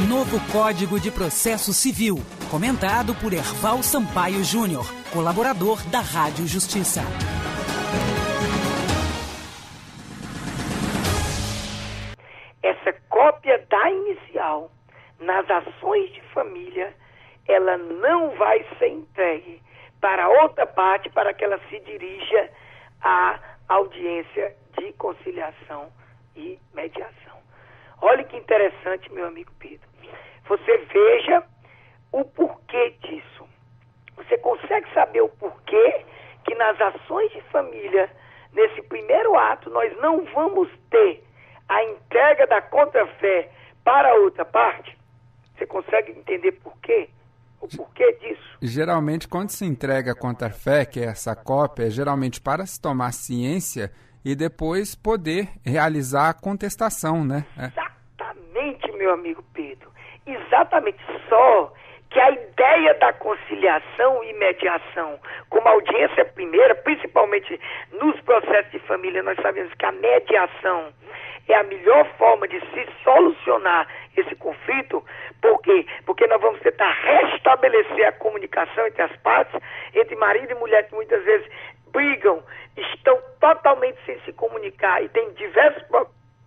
Novo Código de Processo Civil, comentado por Erval Sampaio Júnior, colaborador da Rádio Justiça. Essa cópia da inicial nas ações de família, ela não vai ser entregue para outra parte para que ela se dirija à audiência de conciliação e mediação. Olha que interessante, meu amigo Pedro. Você veja o porquê disso. Você consegue saber o porquê que nas ações de família, nesse primeiro ato, nós não vamos ter a entrega da contrafé para outra parte? Você consegue entender por quê? O porquê disso? Geralmente, quando se entrega a contrafé, que é essa cópia, é geralmente para se tomar ciência e depois poder realizar a contestação, né? Exatamente, meu amigo Pedro. Exatamente. Só que a ideia da conciliação e mediação, como audiência primeira, principalmente nos processos de família, nós sabemos que a mediação é a melhor forma de se solucionar esse conflito. Por quê? Porque nós vamos tentar restabelecer a comunicação entre as partes, entre marido e mulher, que muitas vezes brigam, estão totalmente sem se comunicar e tem diversos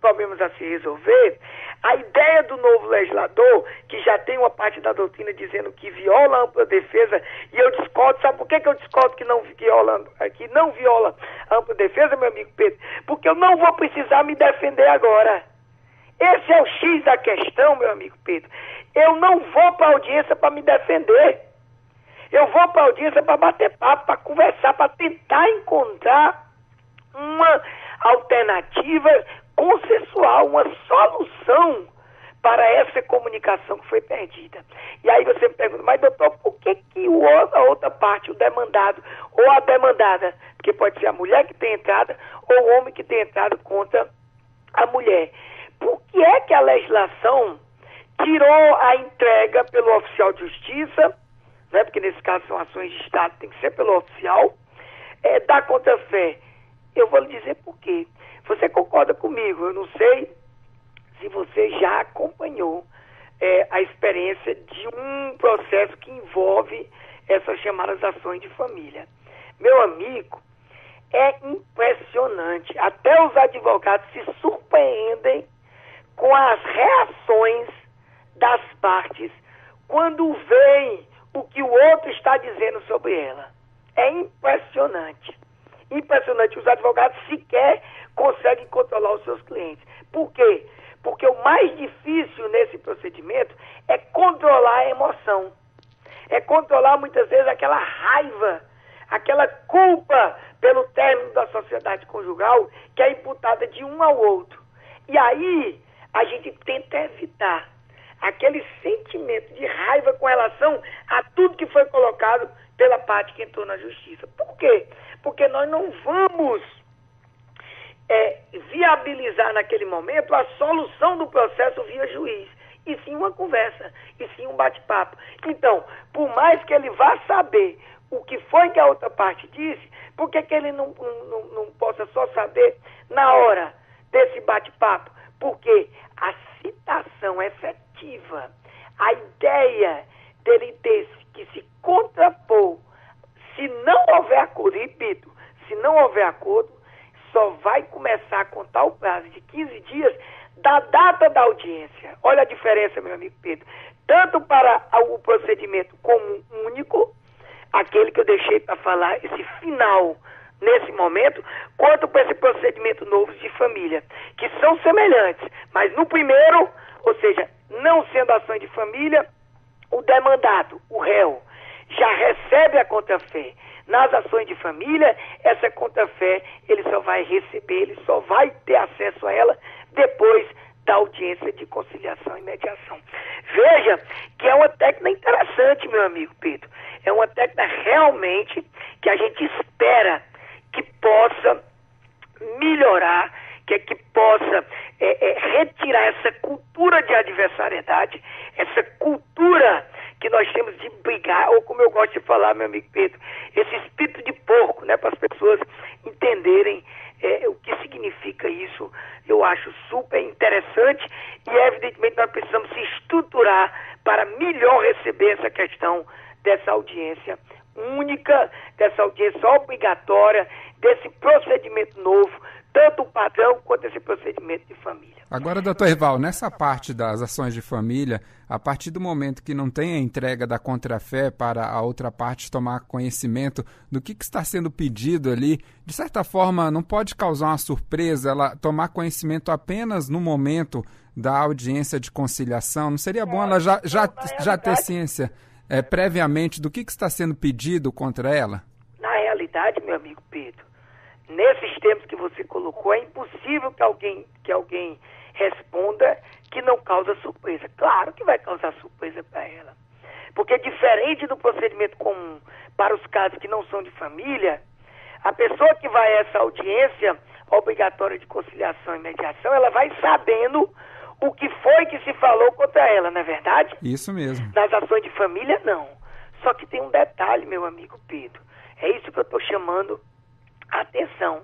problemas a se resolver. A ideia do novo legislador, que já tem uma parte da doutrina dizendo que viola a ampla defesa, e eu discordo. Sabe por que eu discordo que não viola a ampla defesa, meu amigo Pedro? Porque eu não vou precisar me defender agora. Esse é o X da questão, meu amigo Pedro. Eu não vou para a audiência para me defender. Eu vou para a audiência para bater papo, para conversar, para tentar encontrar uma alternativa consensual, uma solução para essa comunicação que foi perdida. E aí você me pergunta, mas doutor, por que a outra parte, o demandado ou a demandada, porque pode ser a mulher que tem entrada ou o homem que tem entrado contra a mulher, por que é que a legislação tirou a entrega pelo oficial de justiça, né, porque nesse caso são ações de Estado, tem que ser pelo oficial, da contrafé? Eu vou lhe dizer por quê. Você concorda comigo? Eu não sei se você já acompanhou a experiência de um processo que envolve essas chamadas ações de família. Meu amigo, é impressionante. Até os advogados se surpreendem com as reações das partes quando veem o que o outro está dizendo sobre ela. É impressionante. Impressionante. Os advogados sequer conseguem controlar os seus clientes. Por quê? Porque o mais difícil nesse procedimento é controlar a emoção. É controlar muitas vezes aquela raiva, aquela culpa pelo término da sociedade conjugal que é imputada de um ao outro. E aí a gente tenta evitar aquele sentimento de raiva com relação a tudo que foi colocado pela parte que entrou na justiça. Por quê? Porque nós não vamos viabilizar naquele momento a solução do processo via juiz, e sim uma conversa, e sim um bate-papo. Então, por mais que ele vá saber o que foi que a outra parte disse, por que ele não possa só saber na hora desse bate-papo? Porque a citação efetiva, a ideia dele ter que se contrapor, se não houver acordo, repito, se não houver acordo, só vai começar a contar o prazo de 15 dias da data da audiência. Olha a diferença, meu amigo Pedro. Tanto para o procedimento comum único, aquele que eu deixei para falar, esse final nesse momento, quanto para esse procedimento novo de família, que são semelhantes. Mas no primeiro, ou seja, não sendo ações de família, o demandado, o réu, já recebe a contrafé. Nas ações de família, essa contrafé ele só vai receber, ele só vai ter acesso a ela depois da audiência de conciliação e mediação. Veja que é uma técnica interessante, meu amigo Pedro. É uma técnica realmente que a gente espera que possa melhorar, que possa retirar essa cultura de adversariedade, essa cultura que nós temos de brigar, ou como eu gosto de falar, meu amigo Pedro, esse espírito de porco, né, para as pessoas entenderem o que significa isso, eu acho super interessante e evidentemente nós precisamos se estruturar para melhor receber essa questão dessa audiência única, dessa audiência obrigatória, desse procedimento novo, tanto o padrão quanto esse procedimento de família. Agora, doutor Erival, nessa parte das ações de família, a partir do momento que não tem a entrega da contrafé para a outra parte tomar conhecimento do que está sendo pedido ali, de certa forma não pode causar uma surpresa ela tomar conhecimento apenas no momento da audiência de conciliação? Não seria bom ela já ter ciência previamente do que está sendo pedido contra ela? Na realidade, meu amigo Pedro, nesses termos que você colocou, é impossível que alguém responda que não causa surpresa. Claro que vai causar surpresa para ela. Porque diferente do procedimento comum para os casos que não são de família, a pessoa que vai a essa audiência obrigatória de conciliação e mediação, ela vai sabendo o que foi que se falou contra ela, não é verdade? Isso mesmo. Nas ações de família, não. Só que tem um detalhe, meu amigo Pedro. É isso que eu estou chamando a atenção.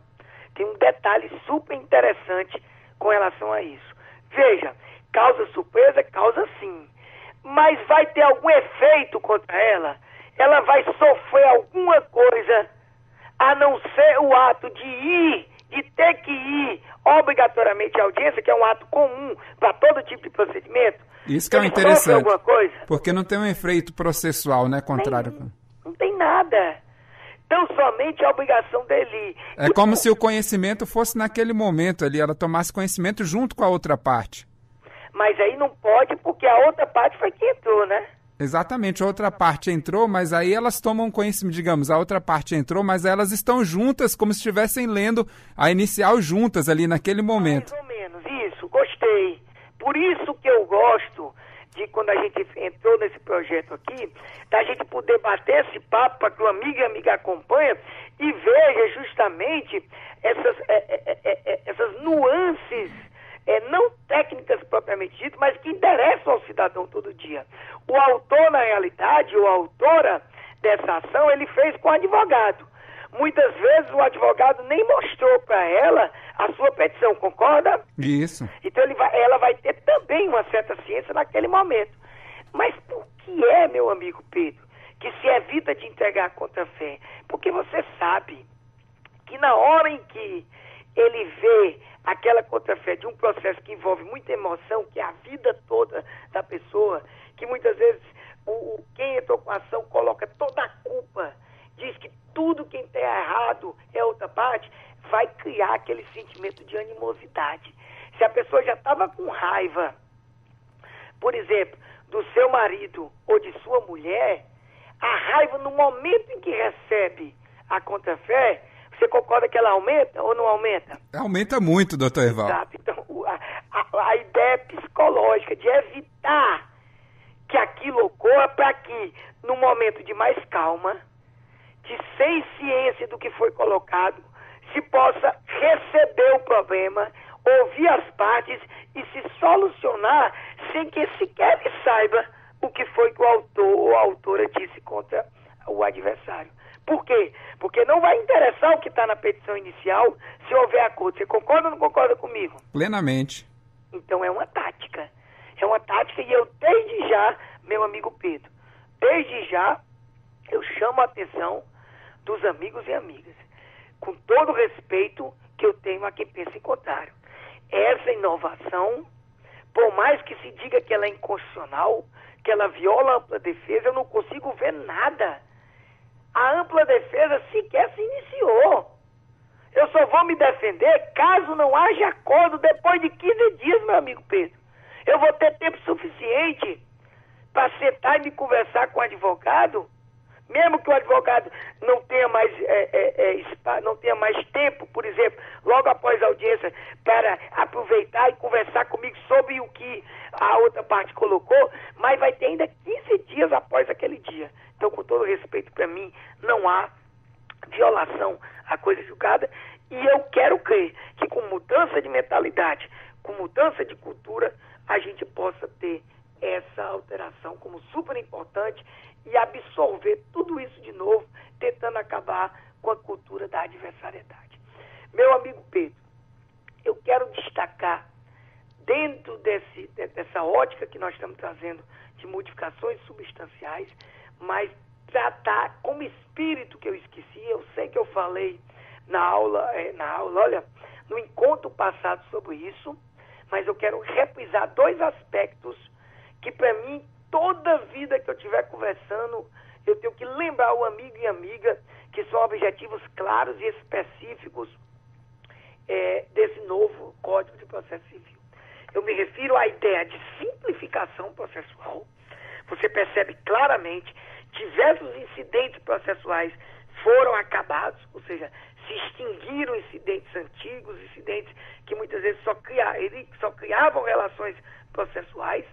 Tem um detalhe super interessante com relação a isso. Veja, causa surpresa, causa sim. Mas vai ter algum efeito contra ela? Ela vai sofrer alguma coisa, a não ser o ato de ter que ir obrigatoriamente à audiência, que é um ato comum para todo tipo de procedimento? Isso que é interessante, alguma coisa? Porque não tem um efeito processual, né, contrário. Não tem nada. Então, somente a obrigação dele. É como se o conhecimento fosse naquele momento ali, ela tomasse conhecimento junto com a outra parte. Mas aí não pode, porque a outra parte foi que entrou, né? Exatamente, a outra parte entrou, mas aí elas tomam conhecimento, digamos, a outra parte entrou, mas elas estão juntas, como se estivessem lendo a inicial juntas ali naquele momento. Mais ou menos, isso, gostei. Por isso que eu gosto de, quando a gente entrou nesse projeto aqui, da gente poder bater esse papo para que o amigo e a amiga acompanhe e veja justamente essas nuances, não técnicas propriamente ditas, mas que interessam ao cidadão todo dia. O autor, na realidade, ou a autora dessa ação, ele fez com o advogado. Muitas vezes o advogado nem mostrou para ela a sua petição, concorda? Isso. Então ela vai ter também uma certa ciência naquele momento. Mas por que é, meu amigo Pedro, que se evita de entregar a contrafé? Porque você sabe que na hora em que ele vê aquela contrafé de um processo que envolve muita emoção, que é a vida toda da pessoa, que muitas vezes quem entrou com a ação coloca toda a culpa, diz que tudo quem está errado é outra parte, vai criar aquele sentimento de animosidade. Se a pessoa já estava com raiva, por exemplo, do seu marido ou de sua mulher, a raiva no momento em que recebe a contrafé, você concorda que ela aumenta ou não aumenta? Aumenta muito, doutor Erival. Exato. Então, a ideia psicológica de evitar que aquilo ocorra para que, no momento de mais calma, de sem ciência do que foi colocado, se possa receber o problema, ouvir as partes e se solucionar sem que sequer ele saiba o que foi que o autor ou a autora disse contra o adversário. Por quê? Porque não vai interessar o que está na petição inicial se houver acordo. Você concorda ou não concorda comigo? Plenamente. Então é uma tática. É uma tática e eu desde já, meu amigo Pedro, desde já eu chamo a atenção dos amigos e amigas, com todo o respeito que eu tenho a quem pensa em contrário. Essa inovação, por mais que se diga que ela é inconstitucional, que ela viola a ampla defesa, eu não consigo ver nada. A ampla defesa sequer se iniciou. Eu só vou me defender caso não haja acordo depois de 15 dias, meu amigo Pedro. Eu vou ter tempo suficiente para sentar e me conversar com o advogado, mesmo que o advogado não tenha mais tempo, por exemplo, logo após a audiência, para aproveitar e conversar comigo sobre o que a outra parte colocou, mas vai ter ainda 15 dias após aquele dia. Então, com todo respeito para mim, não há violação à coisa julgada e eu quero crer que com mudança de mentalidade, com mudança de cultura, a gente possa ter essa alteração como super importante e absorver tudo isso de novo, tentando acabar com a cultura da adversariedade. Meu amigo Pedro, eu quero destacar, dentro dessa ótica que nós estamos trazendo de modificações substanciais, mas tratar como espírito, que eu esqueci, eu sei que eu falei na aula, olha, no encontro passado sobre isso, mas eu quero reprisar 2 aspectos que, para mim, toda vida que eu estiver conversando, eu tenho que lembrar o amigo e amiga que são objetivos claros e específicos desse novo Código de Processo Civil. Eu me refiro à ideia de simplificação processual. Você percebe claramente, diversos incidentes processuais foram acabados, ou seja, se extinguiram incidentes antigos, incidentes que muitas vezes só criavam relações processuais.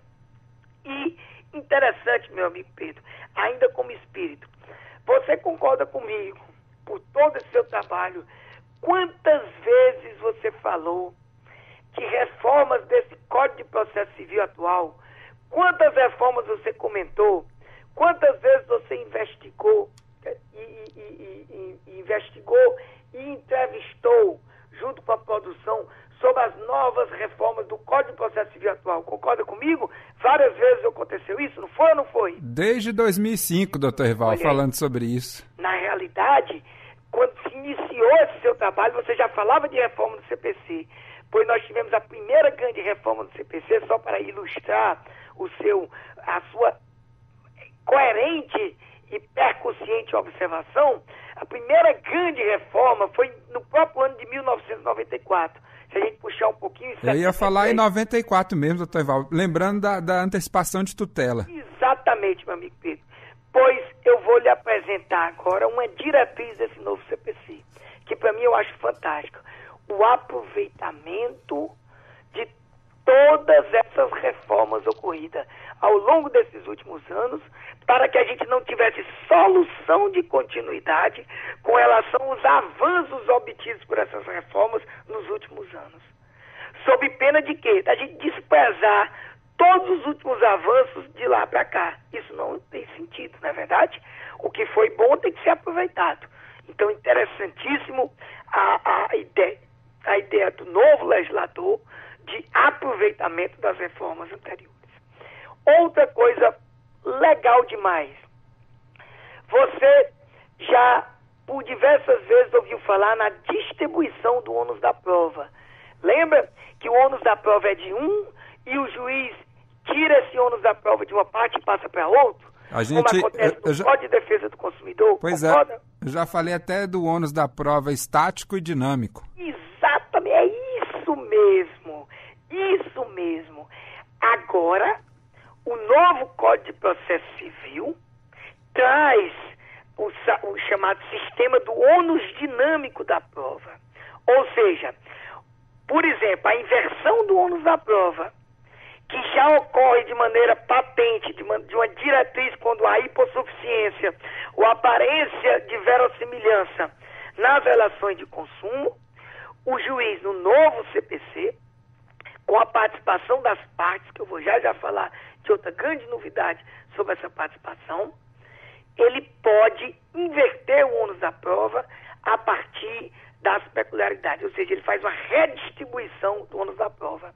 E interessante, meu amigo Pedro, ainda como espírito, você concorda comigo, por todo esse seu trabalho, quantas vezes você falou que reformas desse Código de Processo Civil atual, quantas reformas você comentou, quantas vezes você investigou e entrevistou, junto com a produção, sobre as novas reformas do Código de Processo Civil atual. Concorda comigo? Várias vezes aconteceu isso, não foi ou não foi? Desde 2005, doutor Rival, falando sobre isso. Na realidade, quando se iniciou esse seu trabalho, você já falava de reforma do CPC, pois nós tivemos a primeira grande reforma do CPC, só para ilustrar a sua coerente e percussiente observação. A primeira grande reforma foi no próprio ano de 1994. Se a gente puxar um pouquinho... Eu ia falar em 94 mesmo, doutor Ival, lembrando da antecipação de tutela. Exatamente, meu amigo Pedro. Pois eu vou lhe apresentar agora uma diretriz desse novo CPC, que para mim eu acho fantástica. O aproveitamento de todas essas reformas ocorridas ao longo desses últimos anos, para que a gente não tivesse solução de continuidade com relação aos avanços obtidos por essas reformas nos últimos anos. Sob pena de quê? Da gente desprezar todos os últimos avanços de lá para cá. Isso não tem sentido, não é verdade? O que foi bom tem que ser aproveitado. Então, interessantíssimo a ideia do novo legislador de aproveitamento das reformas anteriores. Outra coisa legal demais. Você já, por diversas vezes, ouviu falar na distribuição do ônus da prova. Lembra que o ônus da prova é de um e o juiz tira esse ônus da prova de uma parte e passa para outra? Como acontece no Código de Defesa do Consumidor? Pois concorda? Eu já falei até do ônus da prova estático e dinâmico. Exatamente, é isso mesmo. Isso mesmo. Agora, o novo Código de Processo Civil traz o chamado sistema do ônus dinâmico da prova. Ou seja, por exemplo, a inversão do ônus da prova, que já ocorre de maneira patente, de uma diretriz quando há hipossuficiência ou aparência de verossimilhança nas relações de consumo, o juiz, no novo CPC, com a participação das partes, que eu vou já falar de outra grande novidade sobre essa participação, ele pode inverter o ônus da prova a partir das peculiaridades, ou seja, ele faz uma redistribuição do ônus da prova.